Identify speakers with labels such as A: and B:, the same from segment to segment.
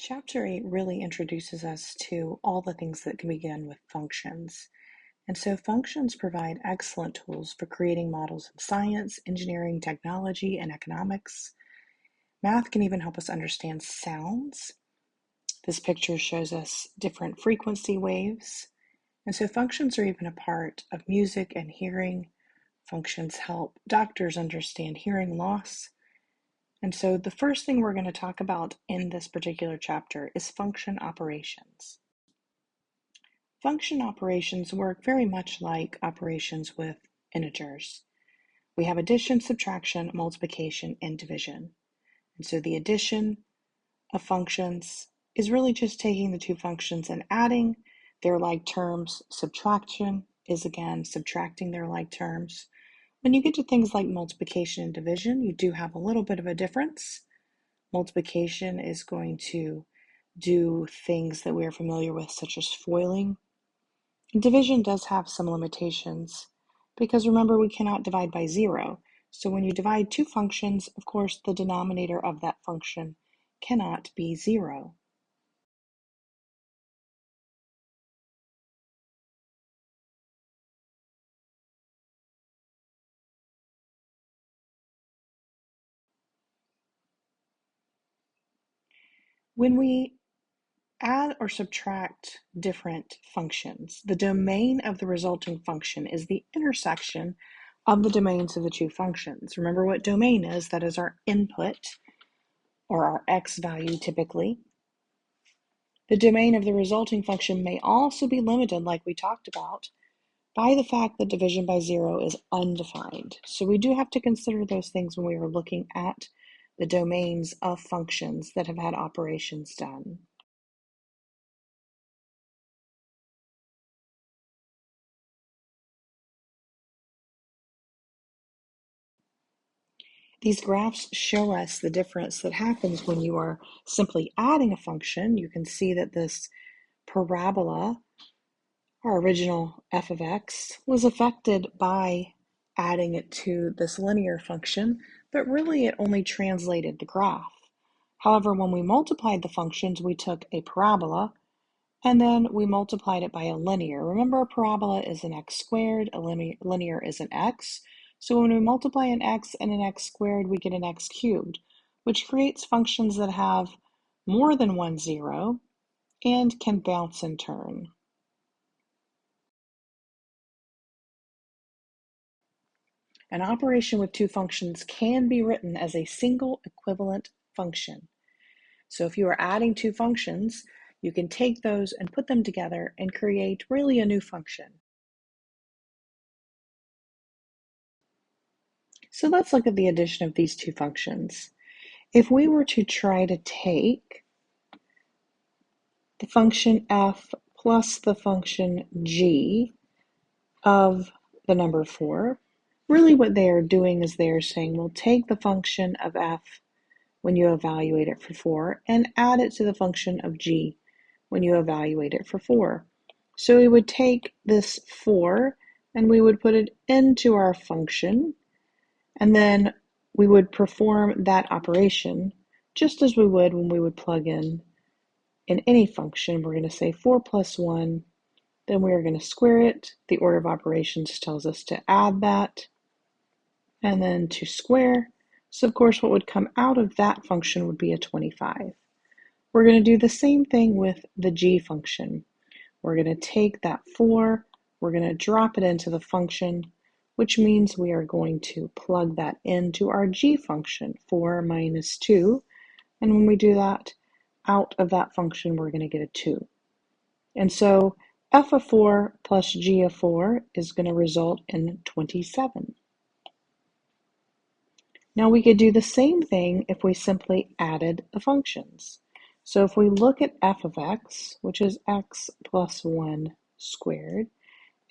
A: Chapter 8 really introduces us to all the things that can be done with functions. And so functions provide excellent tools for creating models in science, engineering, technology, and economics. Math can even help us understand sounds. This picture shows us different frequency waves. And so functions are even a part of music and hearing. Functions help doctors understand hearing loss. And so the first thing we're going to talk about in this particular chapter is function operations. Function operations work very much like operations with integers. We have addition, subtraction, multiplication, and division. And so the addition of functions is really just taking the two functions and adding their like terms. Subtraction is again subtracting their like terms. When you get to things like multiplication and division, you do have a little bit of a difference. Multiplication is going to do things that we are familiar with, such as foiling. Division does have some limitations because remember, we cannot divide by 0. So when you divide two functions, of course, the denominator of that function cannot be 0. When we add or subtract different functions, the domain of the resulting function is the intersection of the domains of the two functions. Remember what domain is. That is our input, or our x value typically. The domain of the resulting function may also be limited, like we talked about, by the fact that division by 0 is undefined. So we do have to consider those things when we are looking at the domains of functions that have had operations done. These graphs show us the difference that happens when you are simply adding a function. You can see that this parabola, our original f of x, was affected by adding it to this linear function, but really it only translated the graph. However, when we multiplied the functions, we took a parabola and then we multiplied it by a linear. Remember, a parabola is an x squared, a linear is an x. So when we multiply an x and an x squared, we get an x cubed, which creates functions that have more than one zero and can bounce in turn. An operation with two functions can be written as a single equivalent function. So if you are adding two functions, you can take those and put them together and create really a new function. So let's look at the addition of these two functions. If we were to try to take the function f plus the function g of the number 4, really what they are doing is they are saying, we'll take the function of f when you evaluate it for 4 and add it to the function of g when you evaluate it for 4. So we would take this 4 and we would put it into our function, and then we would perform that operation just as we would when we would plug in any function. We're going to say 4 plus 1, then we are going to square it. The order of operations tells us to add that and then to square. So of course what would come out of that function would be a 25. We're going to do the same thing with the g function. We're going to take that 4, we're going to drop it into the function, which means we are going to plug that into our g function, 4 minus 2. And when we do that, out of that function, we're going to get a 2. And so f of 4 plus g of 4 is going to result in 27. Now we could do the same thing if we simply added the functions. So if we look at f of x, which is x plus 1 squared,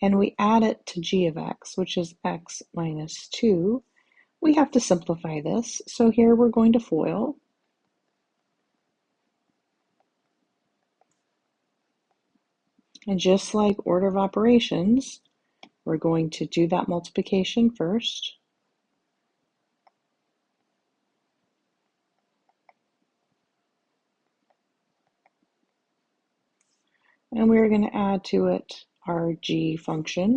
A: and we add it to g of x, which is x minus 2, we have to simplify this. So here we're going to FOIL. And just like order of operations, we're going to do that multiplication first. And we're going to add to it our g function.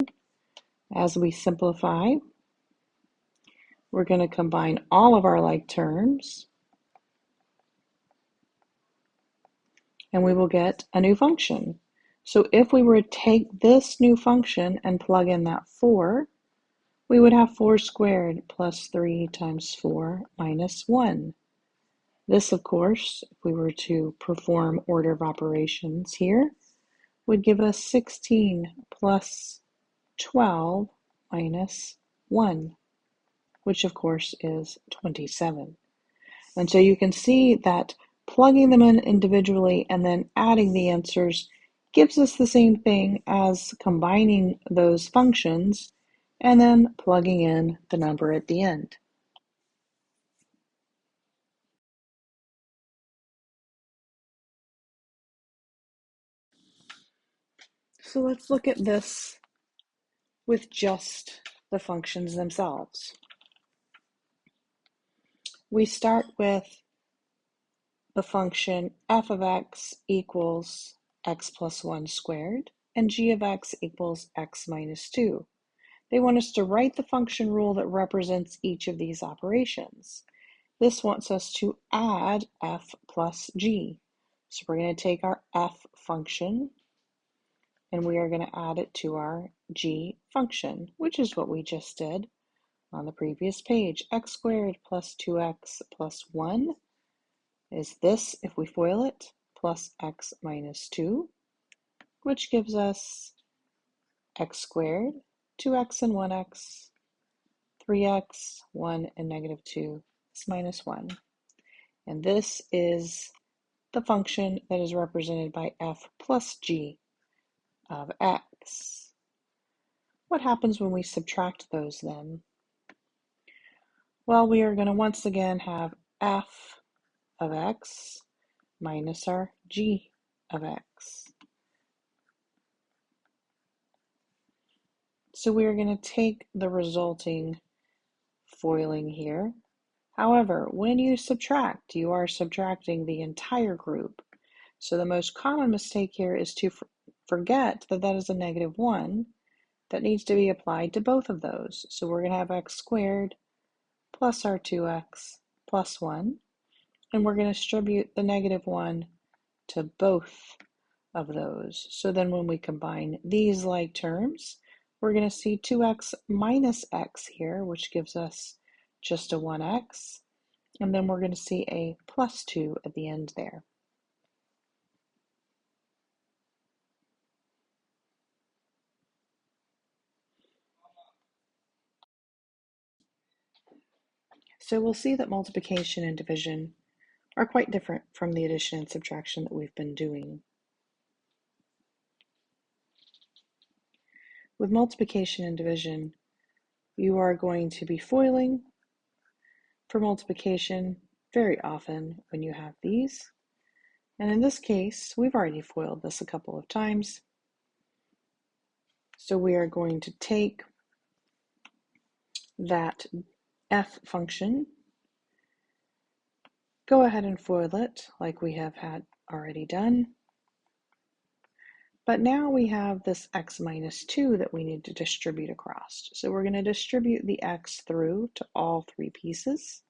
A: As we simplify, we're going to combine all of our like terms, and we will get a new function. So if we were to take this new function and plug in that 4, we would have 4 squared plus 3 times 4 minus 1. This, of course, if we were to perform order of operations here, would give us 16 plus 12 minus 1, which of course is 27. And so you can see that plugging them in individually and then adding the answers gives us the same thing as combining those functions and then plugging in the number at the end. So let's look at this with just the functions themselves. We start with the function f of x equals x plus 1 squared and g of x equals x minus 2. They want us to write the function rule that represents each of these operations. This wants us to add f plus g. So we're going to take our f function and we are going to add it to our g function, which is what we just did on the previous page. X squared plus 2x plus 1 is this, if we FOIL it, plus x minus 2, which gives us x squared, 2x and 1x, 3x, 1 and negative 2 is minus 1. And this is the function that is represented by f plus g of x. What happens when we subtract those then? Well, we are going to once again have f of x minus our g of x. So we are going to take the resulting foiling here. However, when you subtract, you are subtracting the entire group. So the most common mistake here is to forget that that is a negative 1 that needs to be applied to both of those. So we're going to have x squared plus our 2x plus 1, and we're going to distribute the negative 1 to both of those. So then when we combine these like terms, we're going to see 2x minus x here, which gives us just a 1x, and then we're going to see a plus 2 at the end there. So we'll see that multiplication and division are quite different from the addition and subtraction that we've been doing. With multiplication and division, you are going to be foiling for multiplication very often when you have these. And in this case, we've already foiled this a couple of times. So we are going to take that f function, go ahead and FOIL it like we have had already done. But now we have this x minus 2 that we need to distribute across. So we're going to distribute the x through to all 3 pieces.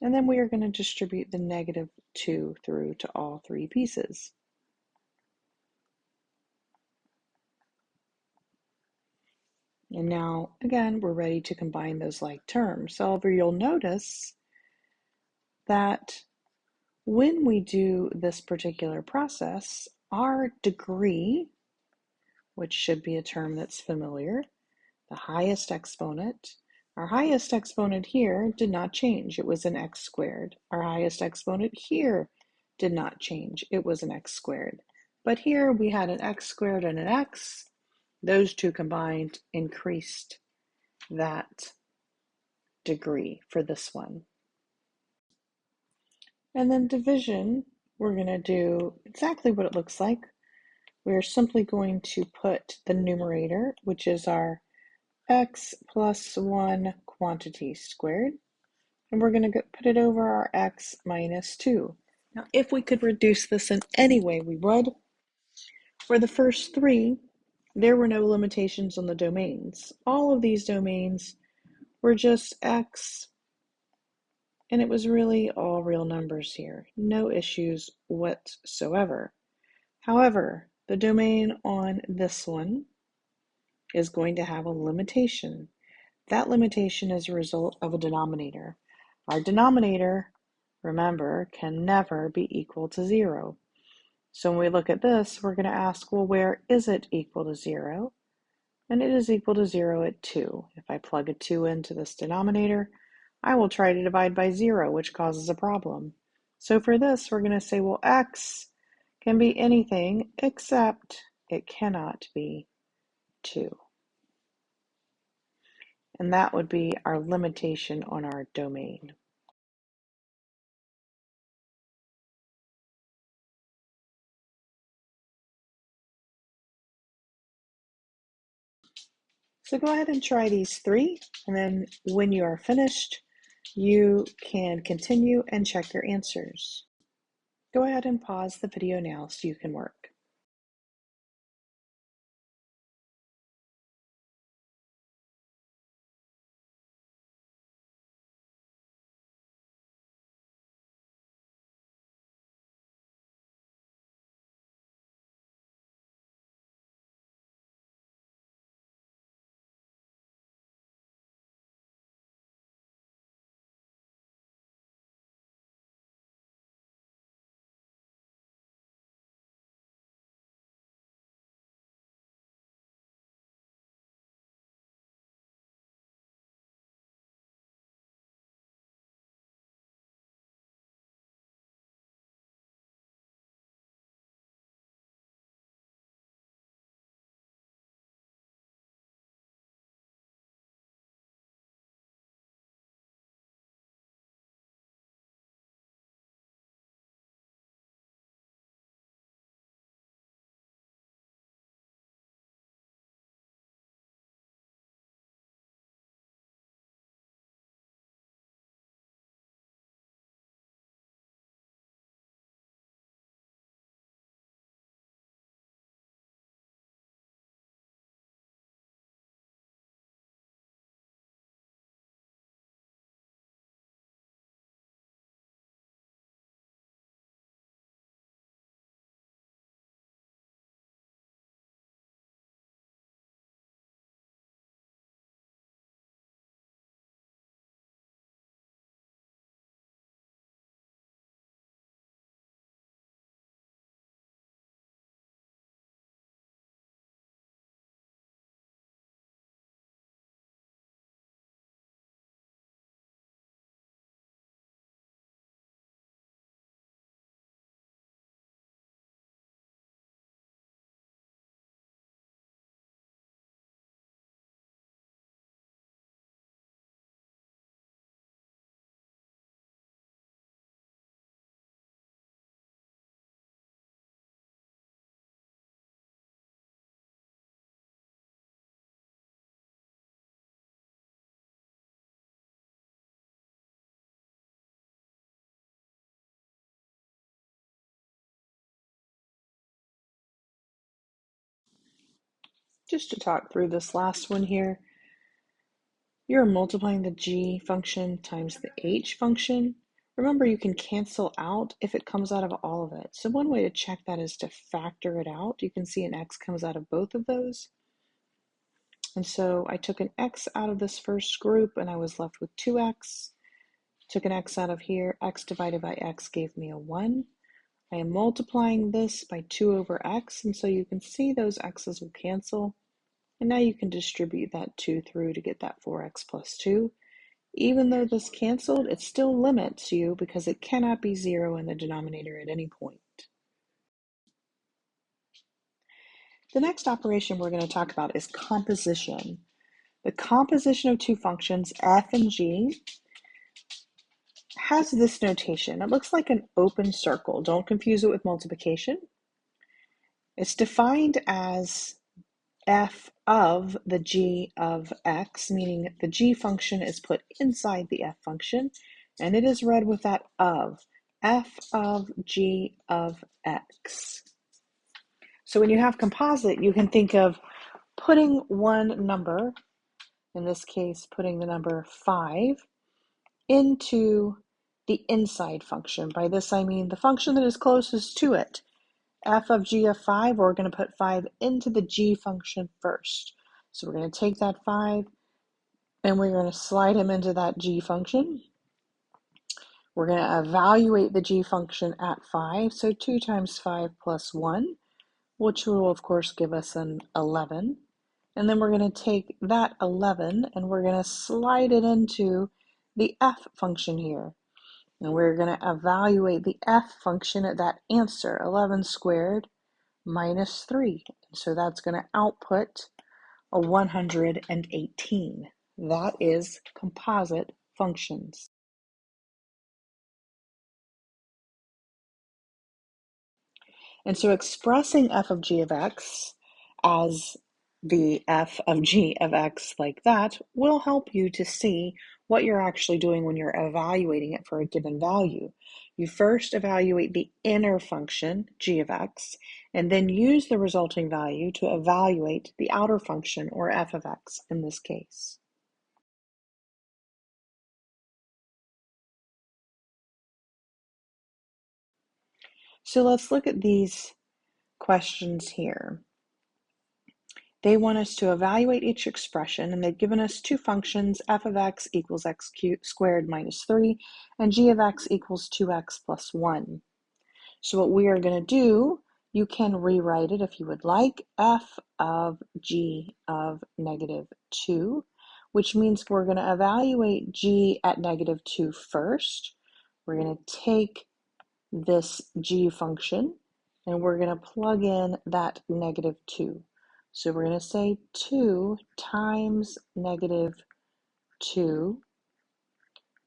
A: And then we are going to distribute the negative 2 through to all 3 pieces. And now, again, we're ready to combine those like terms. However, you'll notice that when we do this particular process, our degree, which should be a term that's familiar, the highest exponent, our highest exponent here did not change. It was an x squared. Our highest exponent here did not change. It was an x squared. But here we had an x squared and an x. Those two combined increased that degree for this one. And then division, we're going to do exactly what it looks like. We're simply going to put the numerator, which is our x plus 1 quantity squared, and we're going to put it over our x minus 2. Now, if we could reduce this in any way, we would. For the first three, there were no limitations on the domains. All of these domains were just x, and it was really all real numbers here. No issues whatsoever. However, the domain on this one is going to have a limitation. That limitation is a result of a denominator. Our denominator, remember, can never be equal to 0. So when we look at this, we're going to ask, well, where is it equal to 0? And it is equal to 0 at 2. If I plug a 2 into this denominator, I will try to divide by 0, which causes a problem. So for this, we're going to say, well, x can be anything except it cannot be 2. And that would be our limitation on our domain. So go ahead and try these three, and then when you are finished, you can continue and check your answers. Go ahead and pause the video now so you can work. Just to talk through this last one here, you're multiplying the g function times the h function. Remember, you can cancel out if it comes out of all of it. So one way to check that is to factor it out. You can see an x comes out of both of those. And so I took an x out of this first group and I was left with 2x. Took an x out of here, x divided by x gave me a 1. I am multiplying this by 2 over x, and so you can see those x's will cancel. And now you can distribute that 2 through to get that 4x plus 2. Even though this canceled, it still limits you because it cannot be 0 in the denominator at any point. The next operation we're going to talk about is composition. The composition of two functions, f and g, has this notation. It looks like an open circle. Don't confuse it with multiplication. It's defined as f of the g of x, meaning the g function is put inside the f function, and it is read with that of. f of g of x. So when you have composite, you can think of putting one number, in this case, putting the number 5, into the inside function. By this I mean the function that is closest to it. F of g of 5, we're going to put 5 into the g function first. So we're going to take that 5 and we're going to slide him into that g function. We're going to evaluate the g function at 5. So 2 times 5 plus 1, which will of course give us an 11. And then we're going to take that 11 and we're going to slide it into the f function here. And we're going to evaluate the f function at that answer, 11 squared minus 3. So that's going to output a 118. That is composite functions. And so expressing f of g of x as the f of g of x like that will help you to see what you're actually doing when you're evaluating it for a given value. You first evaluate the inner function, g of x, and then use the resulting value to evaluate the outer function, or f of x in this case. So let's look at these questions here. They want us to evaluate each expression, and they've given us two functions, f of x equals x squared minus 3, and g of x equals 2x plus 1. So what we are going to do, you can rewrite it if you would like, f of g of negative 2, which means we're going to evaluate g at negative 2 first. We're going to take this g function and we're going to plug in that negative 2. So we're going to say 2 times negative 2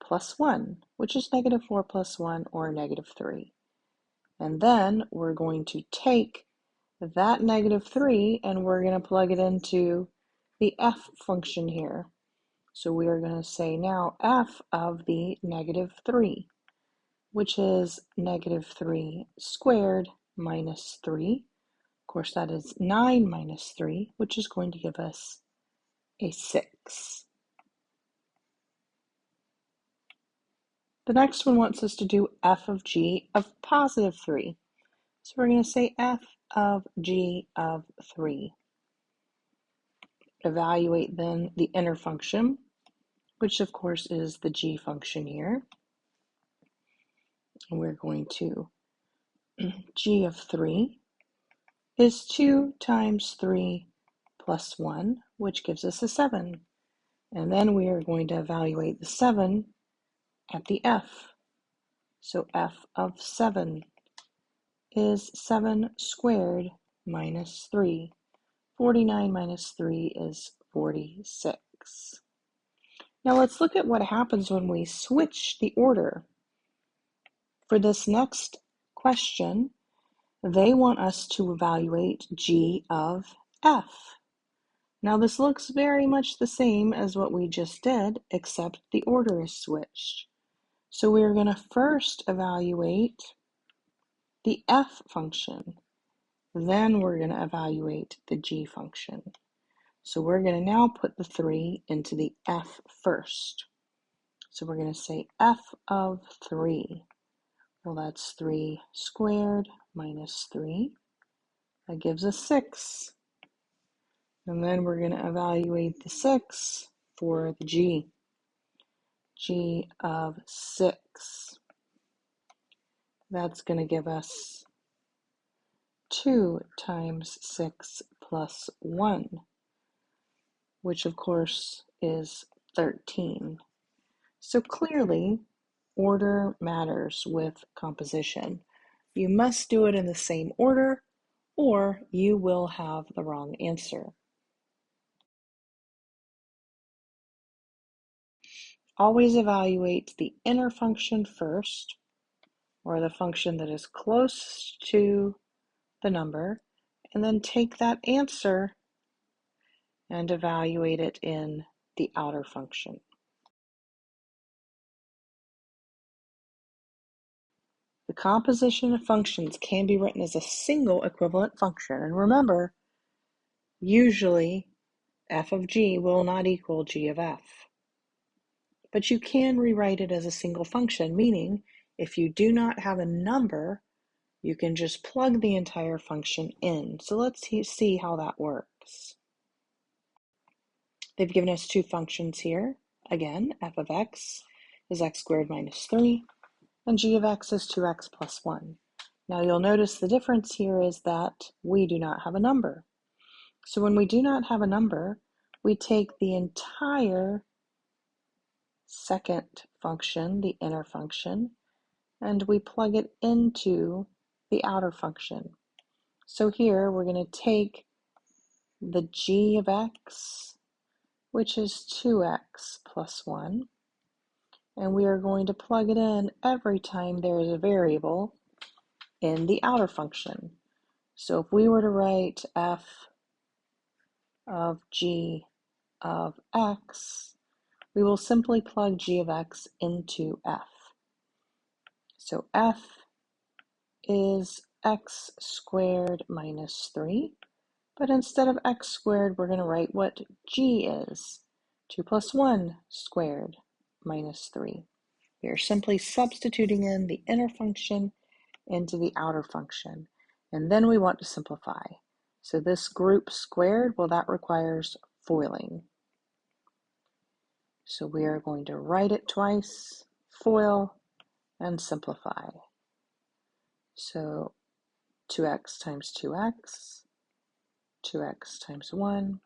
A: plus 1, which is negative 4 plus 1, or negative 3. And then we're going to take that negative 3 and we're going to plug it into the f function here. So we are going to say now f of the negative 3, which is negative 3 squared minus 3. Of course, that is 9 minus 3, which is going to give us a 6. The next one wants us to do f of g of positive 3. So we're going to say f of g of 3. Evaluate then the inner function, which of course is the g function here. And we're going to g of 3 is 2 times 3 plus 1, which gives us a 7. And then we are going to evaluate the 7 at the f. So f of 7 is 7 squared minus 3. 49 minus 3 is 46. Now let's look at what happens when we switch the order. For this next question, they want us to evaluate g of f. Now this looks very much the same as what we just did, except the order is switched. So we're going to first evaluate the f function. Then we're going to evaluate the g function. So we're going to now put the 3 into the f first. So we're going to say f of 3. Well, that's 3 squared minus 3. That gives us 6. And then we're going to evaluate the 6 for the g. G of 6. That's going to give us 2 times 6 plus 1, which of course is 13. So clearly, order matters with composition. You must do it in the same order, or you will have the wrong answer. Always evaluate the inner function first, or the function that is close to the number, and then take that answer and evaluate it in the outer function. The composition of functions can be written as a single equivalent function. And remember, usually f of g will not equal g of f. But you can rewrite it as a single function, meaning if you do not have a number, you can just plug the entire function in. So let's see how that works. They've given us two functions here. Again, f of x is x squared minus 3, and g of x is 2x plus 1. Now you'll notice the difference here is that we do not have a number. So when we do not have a number, we take the entire second function, the inner function, and we plug it into the outer function. So here we're going to take the g of x, which is 2x plus 1, and we are going to plug it in every time there is a variable in the outer function. So if we were to write f of g of x, we will simply plug g of x into f. So f is x squared minus 3, but instead of x squared, we're going to write what g is, 2 plus 1 squared minus 3. We are simply substituting in the inner function into the outer function, and then we want to simplify. So this group squared, well, that requires foiling. So we are going to write it twice, FOIL, and simplify. So 2x times 2x, 2x times 1,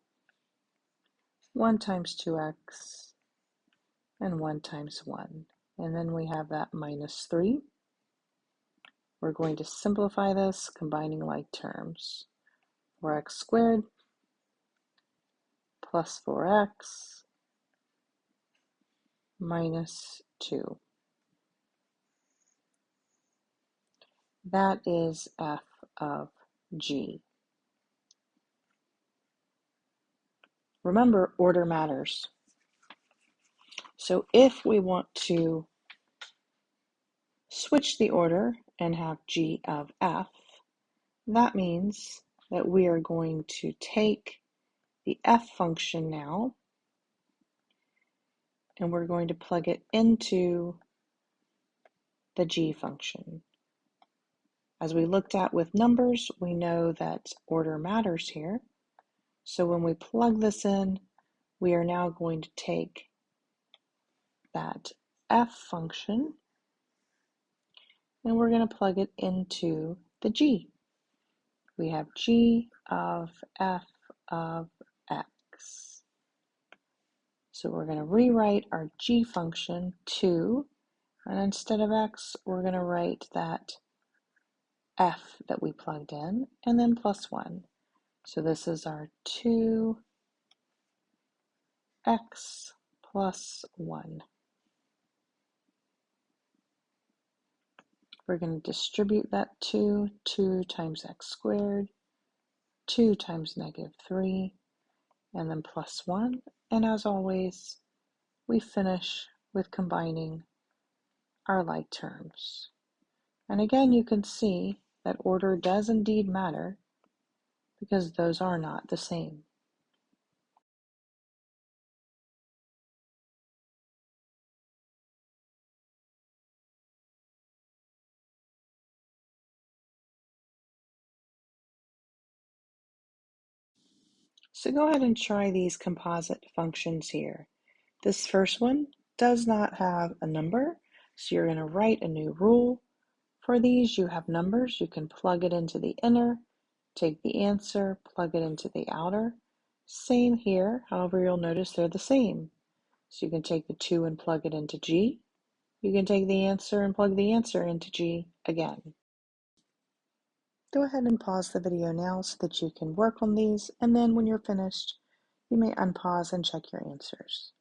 A: 1 times 2x, and 1 times 1. And then we have that minus 3. We're going to simplify this, combining like terms. 4x squared plus 4x minus 2. That is f of g. Remember, order matters. So if we want to switch the order and have g of f, that means that we are going to take the f function now, and we're going to plug it into the g function. As we looked at with numbers, we know that order matters here. So when we plug this in, we are now going to take that f function and we're going to plug it into the g. We have g of f of x. So we're going to rewrite our g function 2, and instead of x, we're going to write that f that we plugged in, and then plus 1. So this is our 2x plus 1. We're going to distribute that 2 times x squared, 2 times negative 3, and then plus 1. And as always, we finish with combining our like terms. And again, you can see that order does indeed matter because those are not the same. So go ahead and try these composite functions here. This first one does not have a number, so you're going to write a new rule. For these, you have numbers. You can plug it into the inner, take the answer, plug it into the outer. Same here, however, you'll notice they're the same. So you can take the 2 and plug it into G. You can take the answer and plug the answer into G again. Go ahead and pause the video now so that you can work on these, and then when you're finished, you may unpause and check your answers.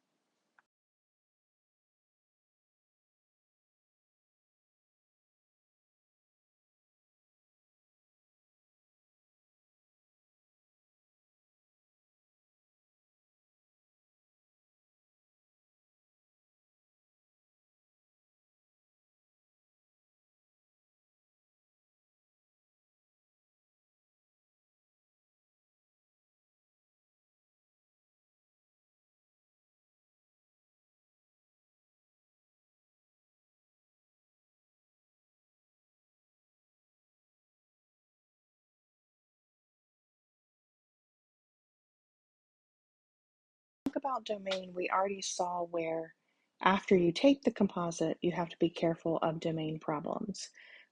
A: about domain, we already saw where after you take the composite, you have to be careful of domain problems.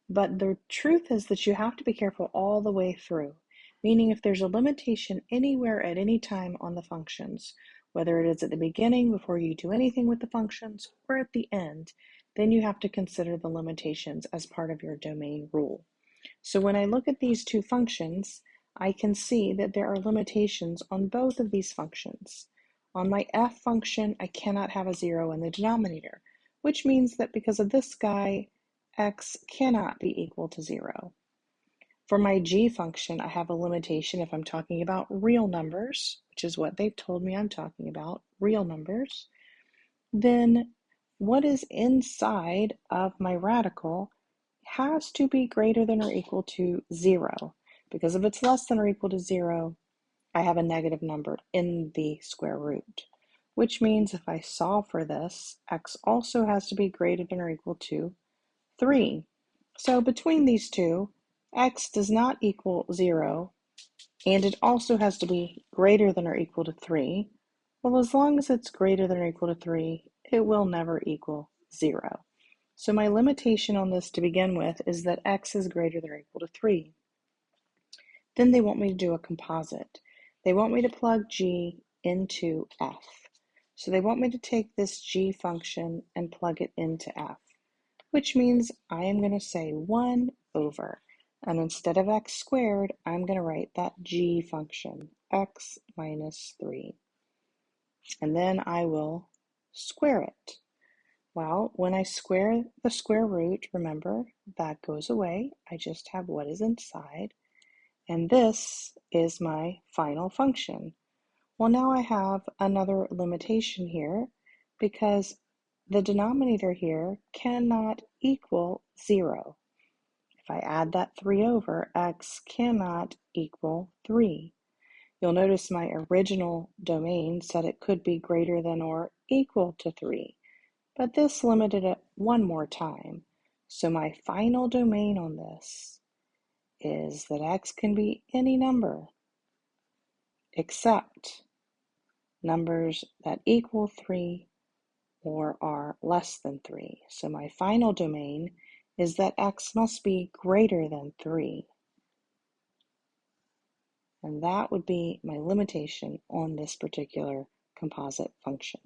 A: But the truth is that you have to be careful all the way through, meaning if there's a limitation anywhere at any time on the functions, whether it is at the beginning before you do anything with the functions or at the end, then you have to consider the limitations as part of your domain rule. So when I look at these two functions, I can see that there are limitations on both of these functions. On my f function, I cannot have a 0 in the denominator, which means that because of this guy, x cannot be equal to 0. For my g function, I have a limitation if I'm talking about real numbers, which is what they've told me I'm talking about, real numbers. Then what is inside of my radical has to be greater than or equal to 0, because if it's less than or equal to 0, I have a negative number in the square root, which means if I solve for this, x also has to be greater than or equal to 3. So between these two, x does not equal 0, and it also has to be greater than or equal to 3. Well, as long as it's greater than or equal to 3, it will never equal 0. So my limitation on this to begin with is that x is greater than or equal to 3. Then they want me to do a composite. They want me to plug g into f. So they want me to take this g function and plug it into f, which means I am going to say 1 over, and instead of x squared, I'm going to write that g function, x minus 3. And then I will square it. Well, when I square the square root, remember, that goes away. I just have what is inside. And this is my final function. Well, now I have another limitation here because the denominator here cannot equal 0. If I add that 3 over, x cannot equal 3. You'll notice my original domain said it could be greater than or equal to 3, but this limited it one more time. So my final domain on this is that x can be any number except numbers that equal 3 or are less than 3. So my final domain is that x must be greater than 3. And that would be my limitation on this particular composite function.